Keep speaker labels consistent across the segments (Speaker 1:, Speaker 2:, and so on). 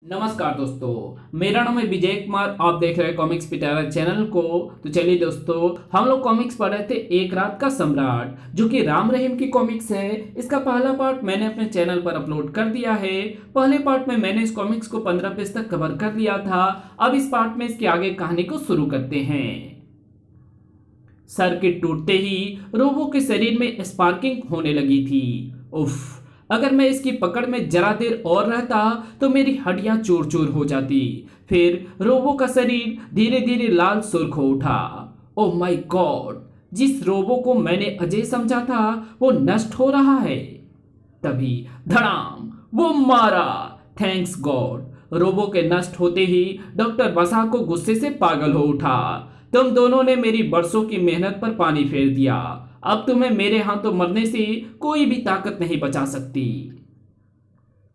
Speaker 1: नमस्कार दोस्तों, मेरा नाम है विजय कुमार। आप देख रहे हैं कॉमिक्स पिटारा चैनल को। तो चलिए दोस्तों, हम लोग कॉमिक्स पढ़ रहे थे एक रात का सम्राट, जो कि राम रहीम की कॉमिक्स है। इसका पहला पार्ट मैंने अपने चैनल पर अपलोड कर दिया है। पहले पार्ट में मैंने इस कॉमिक्स को 15 पेज तक कवर कर लिया था। अब इस पार्ट में इसके आगे कहानी को शुरू करते हैं। सर्किट टूटते ही रोबो के शरीर में स्पार्किंग होने लगी थी। उफ, अगर मैं इसकी पकड़ में जरा देर और रहता तो मेरी हड्डियां चूर चूर हो जाती। फिर रोबो का शरीर धीरे धीरे लाल सुर्ख हो उठा। ओह माय गॉड, जिस रोबो को मैंने अजय समझा था वो नष्ट हो रहा है। तभी धड़ाम, वो मारा। Thanks God. रोबो के नष्ट होते ही डॉक्टर बसाको गुस्से से पागल हो उठा। तुम दोनों ने मेरी बरसों की मेहनत पर पानी फेर दिया। अब तुम्हें मेरे हाथों मरने से कोई भी ताकत नहीं बचा सकती।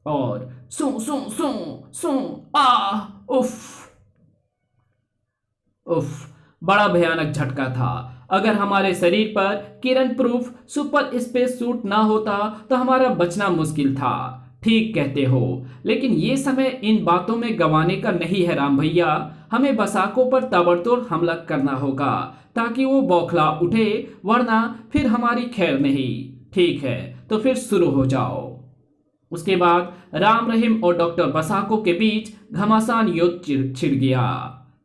Speaker 1: और सू सू सू सू आ उफ उफ, बड़ा भयानक झटका था। अगर हमारे शरीर पर किरण प्रूफ सुपर स्पेस सूट ना होता तो हमारा बचना मुश्किल था। ठीक कहते हो, लेकिन ये समय इन बातों में गंवाने का नहीं है राम भैया। हमें बसाको पर ताबड़तोड़ हमला करना होगा ताकि वो बौखला उठे, वरना फिर हमारी खैर नहीं। ठीक है, तो फिर शुरू हो जाओ। उसके बाद राम रहीम और डॉक्टर बसाको के बीच घमासान युद्ध छिड़ गया।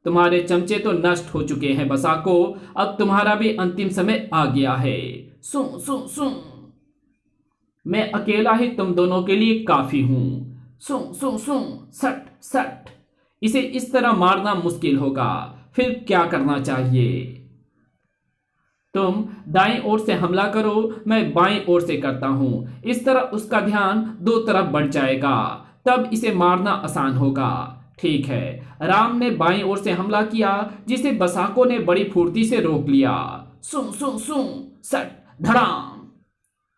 Speaker 1: तुम्हारे चमचे तो नष्ट हो चुके हैं बसाको, अब तुम्हारा भी अंतिम समय आ गया है। सू सू सू, मैं अकेला ही तुम दोनों के लिए काफी हूं। सू सू सू, सट सट। इसे इस तरह मारना मुश्किल होगा। फिर क्या करना चाहिए? तुम दाईं ओर से हमला करो, मैं बाईं ओर से करता हूं। इस तरह उसका ध्यान दो तरफ बढ़ जाएगा, तब इसे मारना आसान होगा। ठीक है। राम ने बाईं ओर से हमला किया, जिसे बसाको ने बड़ी फुर्ती से रोक लिया। सू सू सू, सट, धड़ाम।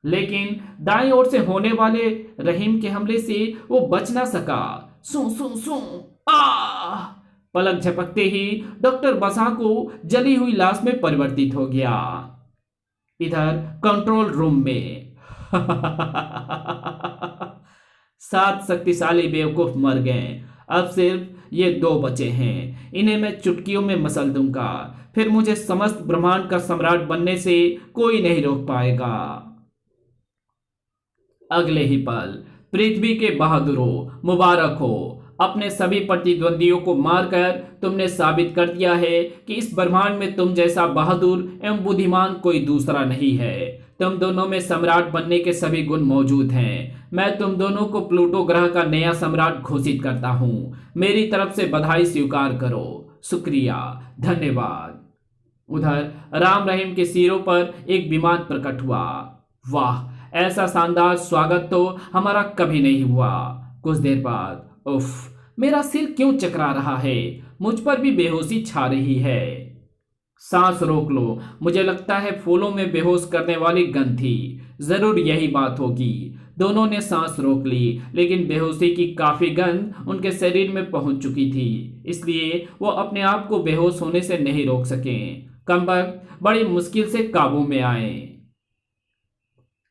Speaker 1: लेकिन दाईं ओर से होने वाले रहीम के हमले से वो बच ना सका। सू सू सू, आ! पलक झपकते ही डॉक्टर बसाको जली हुई लाश में परिवर्तित हो गया। इधर कंट्रोल रूम में 7 शक्तिशाली बेवकूफ मर गए। अब सिर्फ ये 2 बचे हैं। इन्हें मैं चुटकियों में मसल दूंगा। फिर मुझे समस्त ब्रह्मांड का सम्राट बनने से कोई नहीं रोक पाएगा। अगले ही पल, पृथ्वी के बहादुरों, मुबारक हो। अपने सभी प्रतिद्वंदियों को मारकर तुमने साबित कर दिया है कि इस ब्रह्मांड में तुम जैसा बहादुर एवं बुद्धिमान कोई दूसरा नहीं है। तुम दोनों में सम्राट बनने के सभी गुण मौजूद हैं। मैं तुम दोनों को प्लूटो ग्रह का नया सम्राट घोषित करता हूँ। मेरी तरफ से बधाई स्वीकार करो। शुक्रिया, धन्यवाद। उधर राम रहीम के सिरों पर एक विमान प्रकट हुआ। वाह, ऐसा शानदार स्वागत तो हमारा कभी नहीं हुआ। कुछ देर बाद, उफ, मेरा सिर क्यों चकरा रहा है? मुझ पर भी बेहोशी छा रही है। सांस रोक लो, मुझे लगता है फूलों में बेहोश करने वाली गंध थी। जरूर यही बात होगी। दोनों ने सांस रोक ली, लेकिन बेहोशी की काफी गंध उनके शरीर में पहुंच चुकी थी, इसलिए वो अपने आप को बेहोश होने से नहीं रोक सके। कमबख्त बड़ी मुश्किल से काबू में आए।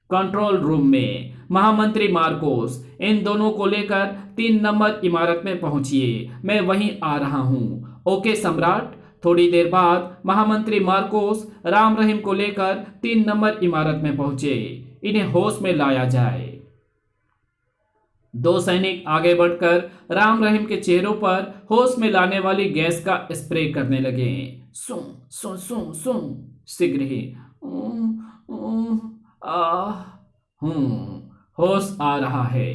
Speaker 1: कंट्रोल रूम में महामंत्री मार्कोस, इन दोनों को लेकर 3 नंबर इमारत में पहुंचिए। मैं वहीं आ रहा हूं। ओके सम्राट। थोड़ी देर बाद महामंत्री मार्कोस राम रहीम को लेकर 3 नंबर इमारत में पहुंचे। इन्हें होश में लाया जाए। 2 सैनिक आगे बढ़कर राम रहीम के चेहरों पर होश में लाने वाली गैस का स्प्रे करने लगे। सू सू सू सू, शीघ्र ही। होश आ रहा है।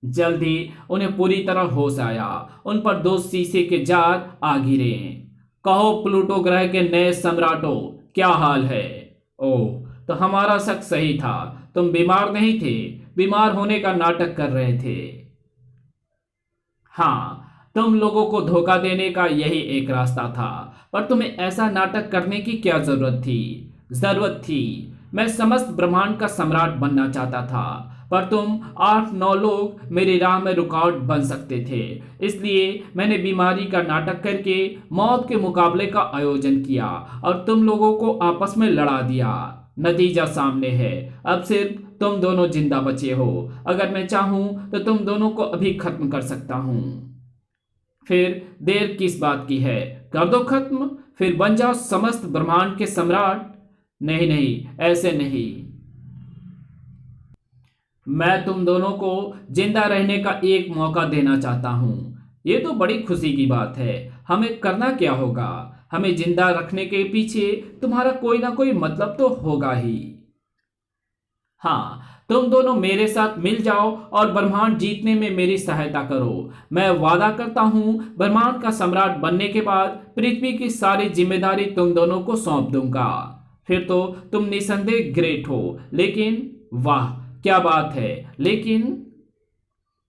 Speaker 1: जल्दी उन्हें पूरी तरह होश आया। उन पर 2 शीशे के जार आ गिरे। कहो प्लूटो ग्रह के नए सम्राटों, क्या हाल है? ओह, तो हमारा शक सही था। तुम बीमार नहीं थे, बीमार होने का नाटक कर रहे थे। हाँ, तुम लोगों को धोखा देने का यही एक रास्ता था, पर तुम्हें ऐसा नाटक करने की क्या जरूरत थी? जरूरत थी। मैं समस्त ब्रह्मांड का सम्राट बनना चाहता था, पर तुम 8-9 लोग मेरी राह में रुकावट बन सकते थे। इसलिए मैंने बीमारी का नाटक करके मौत के मुकाबले का आयोजन किया और तुम लोगों को आपस में लड़ा दिया। नतीजा सामने है। अब सिर्फ तुम दोनों जिंदा बचे हो। अगर मैं चाहूं तो तुम दोनों को अभी खत्म कर सकता हूं। फिर देर किस बात की है, कर दो खत्म, फिर बन जाओ समस्त ब्रह्मांड के सम्राट। नहीं नहीं, ऐसे नहीं। मैं तुम दोनों को जिंदा रहने का एक मौका देना चाहता हूं। ये तो बड़ी खुशी की बात है। हमें करना क्या होगा? हमें जिंदा रखने के पीछे तुम्हारा कोई ना कोई मतलब तो होगा ही। हाँ, तुम दोनों मेरे साथ मिल जाओ और ब्रह्मांड जीतने में मेरी सहायता करो। मैं वादा करता हूं, ब्रह्मांड का सम्राट बनने के बाद पृथ्वी की सारी जिम्मेदारी तुम दोनों को सौंप दूंगा। फिर तो तुम निसंदेह ग्रेट हो। लेकिन वाह क्या बात है, लेकिन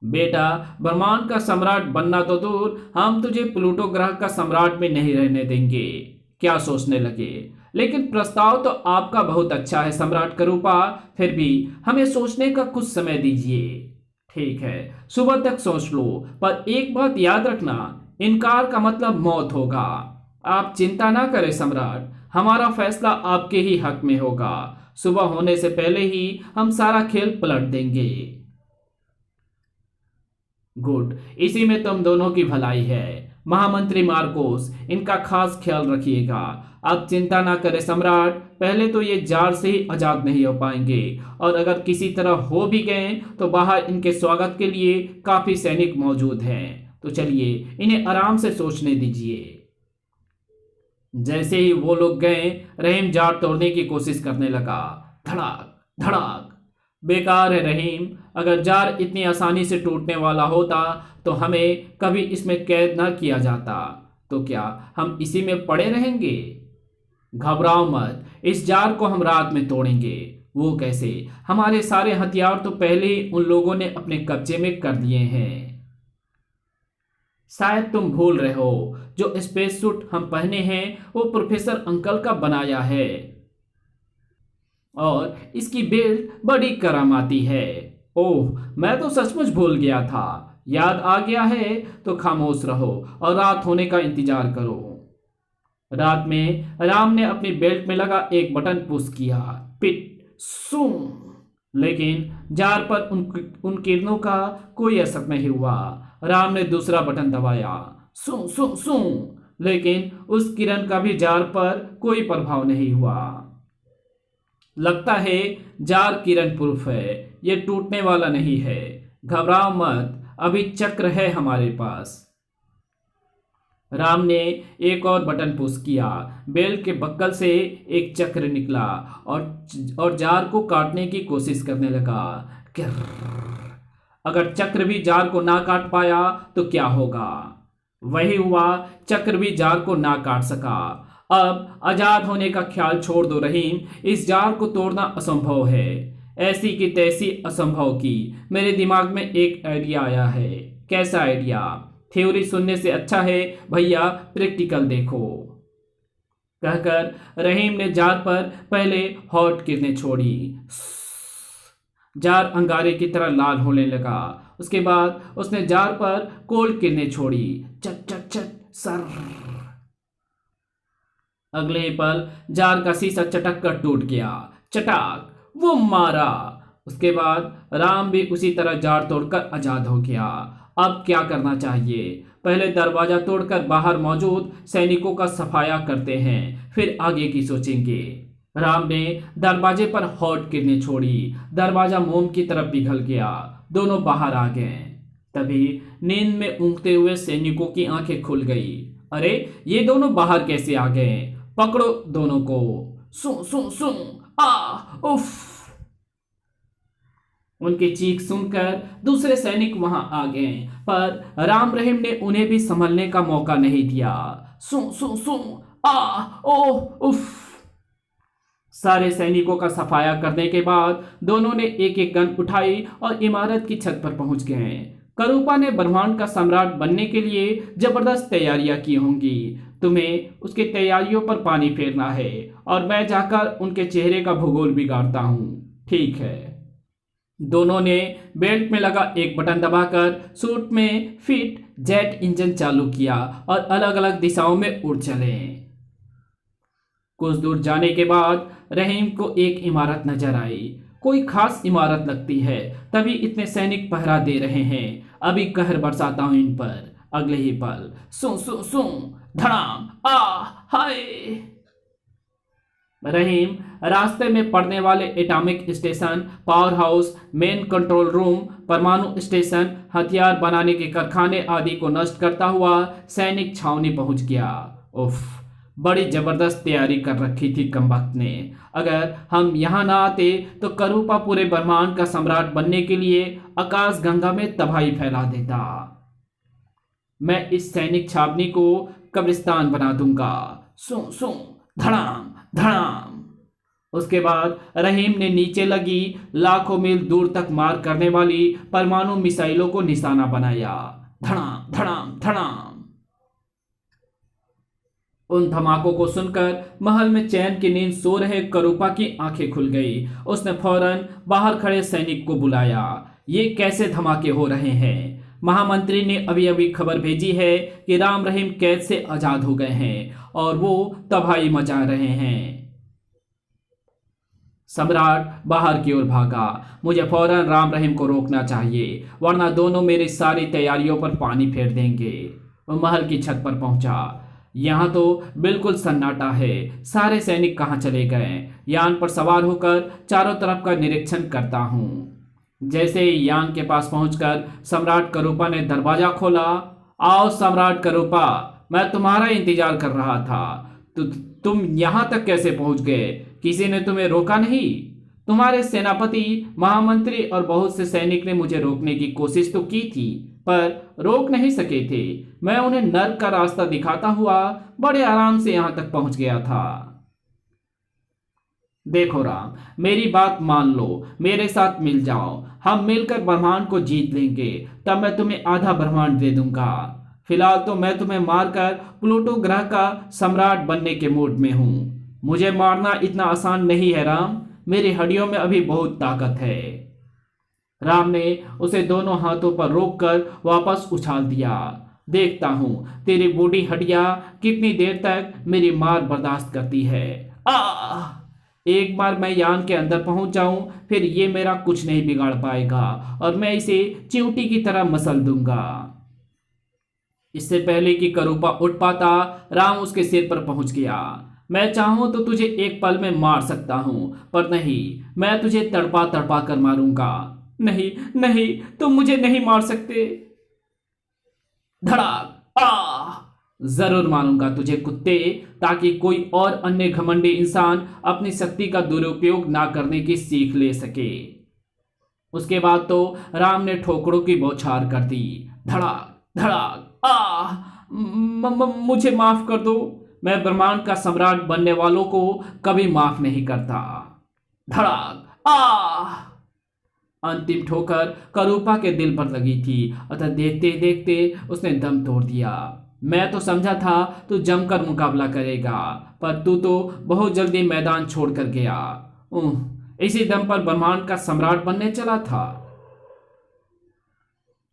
Speaker 1: बेटा, ब्रह्मांड का सम्राट बनना तो दूर, हम तुझे प्लूटो ग्रह का सम्राट में नहीं रहने देंगे। क्या सोचने लगे? लेकिन प्रस्ताव तो आपका बहुत अच्छा है सम्राट करूपा। फिर भी हमें सोचने का कुछ समय दीजिए। ठीक है, सुबह तक सोच लो, पर एक बात याद रखना, इनकार का मतलब मौत होगा। आप चिंता ना करें सम्राट, हमारा फैसला आपके ही हक में होगा। सुबह होने से पहले ही हम सारा खेल पलट देंगे। गुड, इसी में तुम दोनों की भलाई है। महामंत्री मार्कोस, इनका खास ख्याल रखिएगा। आप चिंता ना करें सम्राट, पहले तो ये जार से ही आजाद नहीं हो पाएंगे, और अगर किसी तरह हो भी गए तो बाहर इनके स्वागत के लिए काफी सैनिक मौजूद हैं। तो चलिए इन्हें आराम से सोचने दीजिए। जैसे ही वो लोग गए, रहीम जार तोड़ने की कोशिश करने लगा। धड़ाक धड़ाक। बेकार है रहीम, अगर जार इतनी आसानी से टूटने वाला होता तो हमें कभी इसमें कैद ना किया जाता। तो क्या हम इसी में पड़े रहेंगे? घबराओ मत, इस जार को हम रात में तोड़ेंगे। वो कैसे? हमारे सारे हथियार तो पहले ही उन लोगों ने अपने कब्जे में कर लिए हैं। शायद तुम भूल रहे हो, जो स्पेस सूट हम पहने हैं वो प्रोफेसर अंकल का बनाया है, और इसकी बेल्ट बड़ी करामाती है। ओह, मैं तो सचमुच भूल गया था। याद आ गया है तो खामोश रहो और रात होने का इंतजार करो। रात में राम ने अपनी बेल्ट में लगा एक बटन पुश किया। पिट सू। लेकिन जार पर उन किरणों का कोई असर नहीं हुआ। राम ने दूसरा बटन दबाया। सू सू सू। लेकिन उस किरण का भी जार पर कोई प्रभाव नहीं हुआ। लगता है जार किरण प्रूफ है, ये टूटने वाला नहीं है। घबराओ मत, अभी चक्र है हमारे पास। राम ने एक और बटन पुश किया। बेल्ट के बक्कल से एक चक्र निकला और जार को काटने की कोशिश करने लगा। अगर चक्र भी जार को ना काट पाया तो क्या होगा? वही हुआ, चक्र भी जार को ना काट सका। अब आजाद होने का ख्याल छोड़ दो रहीम, इस जार को तोड़ना असंभव है। ऐसी की तैसी असंभव की मेरे दिमाग में एक आइडिया आया है। कैसा आइडिया? थ्योरी सुनने से अच्छा है भैया, प्रैक्टिकल देखो। कहकर रहीम ने जार पर पहले हॉट किरणें छोड़ी। जार अंगारे की तरह लाल होने लगा। उसके बाद उसने जार पर कोल्ड किरणें छोड़ी। चट चट चट सर। अगले ही पल जार का शीशा चटक कर टूट गया। चटाक, वो मारा। उसके बाद राम भी उसी तरह जार तोड़कर आजाद हो गया। अब क्या करना चाहिए? पहले दरवाजा तोड़कर बाहर मौजूद सैनिकों का सफाया करते हैं, फिर आगे की सोचेंगे। राम ने दरवाजे पर हॉट किरणें छोड़ी। दरवाजा मोम की तरफ पिघल गया। दोनों बाहर आ गए। तभी नींद में ऊँघते हुए सैनिकों की आंखें खुल गई। अरे, ये दोनों बाहर कैसे आ गए? पकड़ो दोनों को। सू सू सू। उफ। उनकी चीख सुनकर दूसरे सैनिक वहां आ गए, पर राम रहीम ने उन्हें भी संभलने का मौका नहीं दिया। सू सू सू। ओह उफ। सारे सैनिकों का सफाया करने के बाद दोनों ने एक एक गन उठाई और इमारत की छत पर पहुंच गए। करूपा ने ब्रह्मांड का सम्राट बनने के लिए जबरदस्त तैयारियां की होंगी। तुम्हें उसकी तैयारियों पर पानी फेरना है, और मैं जाकर उनके चेहरे का भूगोल बिगाड़ता हूं। ठीक है। दोनों ने बेल्ट में लगा एक बटन दबाकर सूट में फिट जेट इंजन चालू किया और अलग अलग दिशाओं में उड़ चले। कुछ दूर जाने के बाद रहीम को एक इमारत नजर आई। कोई खास इमारत लगती है, तभी इतने सैनिक पहरा दे रहे हैं। अभी कहर बरसाता हूं इन पर। अगले ही पल सू सू सू, धड़ाम, आ हाय। रहीम रास्ते में पड़ने वाले atomic station, power house, main control room, परमाणु स्टेशन, हथियार बनाने के कारखाने आदि को नष्ट करता हुआ सैनिक छावनी पहुंच गया। उफ, बड़ी जबरदस्त तैयारी कर रखी थी कमबख्त ने। अगर हम यहाँ ना आते तो करूपा पूरे ब्रह्मांड का सम्राट बनने के लिए आकाश गंगा में तबाही फैला देता। मैं इस सैनिक छावनी को कब्रिस्तान बना दूंगा। सू सू, धड़ाम धड़ाम। उसके बाद रहीम ने नीचे लगी लाखों मील दूर तक मार करने वाली परमाणु मिसाइलों को निशाना बनाया। धड़ाम धड़ाम धड़ाम। उन धमाकों को सुनकर महल में चैन की नींद सो रहे करूपा की आंखें खुल गई। उसने फौरन बाहर खड़े सैनिक को बुलाया। ये कैसे धमाके हो रहे हैं? महामंत्री ने अभी अभी खबर भेजी है कि राम रहीम कैद से आजाद हो गए हैं और वो तबाही मचा रहे हैं। सम्राट बाहर की ओर भागा। मुझे फौरन राम रहीम को रोकना चाहिए, वरना दोनों मेरी सारी तैयारियों पर पानी फेर देंगे। वो महल की छत पर पहुंचा। यहाँ तो बिल्कुल सन्नाटा है। सारे सैनिक कहाँ चले गए? यान पर सवार होकर चारों तरफ का निरीक्षण करता हूँ। जैसे ही यान के पास पहुंचकर सम्राट करूपा ने दरवाजा खोला। आओ सम्राट करूपा, मैं तुम्हारा इंतजार कर रहा था। तुम यहाँ तक कैसे पहुंच गए? किसी ने तुम्हें रोका नहीं? तुम्हारे सेनापति, महामंत्री और बहुत से सैनिक ने मुझे रोकने की कोशिश तो की थी, पर रोक नहीं सके थे। मैं उन्हें नर्क का रास्ता दिखाता हुआ बड़े आराम से यहां तक पहुंच गया था। देखो राम, मेरी बात मान लो, मेरे साथ मिल जाओ। हम मिलकर ब्रह्मांड को जीत लेंगे, तब मैं तुम्हें आधा ब्रह्मांड दे दूंगा। फिलहाल तो मैं तुम्हें मारकर प्लूटो ग्रह का सम्राट बनने के मूड में हूं। मुझे मारना इतना आसान नहीं है राम, मेरी हड्डियों में अभी बहुत ताकत है। राम ने उसे दोनों हाथों पर रोककर वापस उछाल दिया। देखता हूं तेरी बूढ़ी हड्डियां कितनी देर तक मेरी मार बर्दाश्त करती है। एक बार मैं यान के अंदर पहुंच जाऊं, फिर ये मेरा कुछ नहीं बिगाड़ पाएगा और मैं इसे चिंटी की तरह मसल दूंगा। इससे पहले कि करूपा उठ पाता, राम उसके सिर पर पहुंच गया। मैं चाहूं तो तुझे एक पल में मार सकता हूं, पर नहीं, मैं तुझे तड़पा तड़पा कर मारूंगा। नहीं नहीं, तुम मुझे नहीं मार सकते। धड़ाक, जरूर मारूंगा तुझे कुत्ते, ताकि कोई और अन्य घमंडी इंसान अपनी शक्ति का दुरुपयोग ना करने की सीख ले सके। उसके बाद तो राम ने ठोकरों की बौछार कर दी। धड़ाक धड़ाक, मुझे माफ कर दो। मैं ब्रह्मांड का सम्राट बनने वालों को कभी माफ नहीं करता। धड़ाक, अंतिम ठोकर करूपा के दिल पर लगी थी, अतः देखते देखते उसने दम तोड़ दिया। मैं तो समझा था तू जमकर मुकाबला करेगा, पर तू तो बहुत जल्दी मैदान छोड़कर गया। इसी दम पर ब्रह्मांड का सम्राट बनने चला था।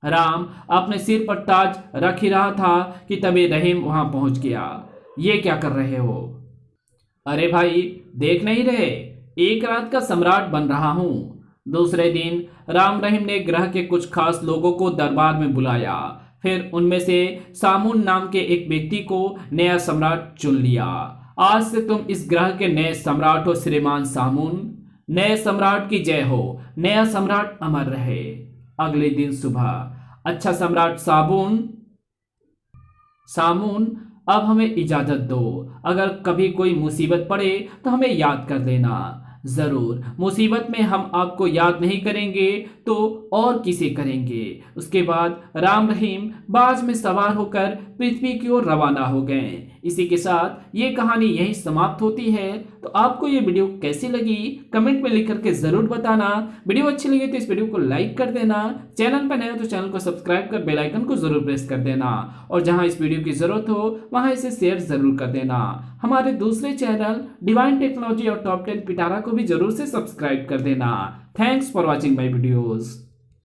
Speaker 1: राम अपने सिर पर ताज रख ही रहा था कि तभी रहीम वहां पहुंच गया। ये क्या कर रहे हो? अरे भाई, देख नहीं रहे, एक रात का सम्राट बन रहा हूं। दूसरे दिन राम रहीम ने ग्रह के कुछ खास लोगों को दरबार में बुलाया। फिर उनमें से सामून नाम के एक व्यक्ति को नया सम्राट चुन लिया। आज से तुम इस ग्रह के नए सम्राट हो श्रीमान सामून। नए सम्राट की जय हो, नया सम्राट अमर रहे। अगले दिन सुबह, अच्छा सम्राट सामून, अब हमें इजाजत दो। अगर कभी कोई मुसीबत पड़े तो हमें याद कर देना। जरूर, मुसीबत में हम आपको याद नहीं करेंगे तो और किसे करेंगे। उसके बाद राम रहीम बाज में सवार होकर पृथ्वी की ओर रवाना हो गए। इसी के साथ ये कहानी यहीं समाप्त होती है। तो आपको ये वीडियो कैसी लगी कमेंट में लिख करके जरूर बताना। वीडियो अच्छी लगी तो इस वीडियो को लाइक कर देना। चैनल पर नए हो तो चैनल को सब्सक्राइब कर बेल आइकन को जरूर प्रेस कर देना, और जहां इस वीडियो की जरूरत हो वहां इसे शेयर जरूर कर देना। हमारे दूसरे चैनल डिवाइन टेक्नोलॉजी और टॉप 10 पिटारा को भी जरूर से सब्सक्राइब कर देना। Thanks for watching my videos.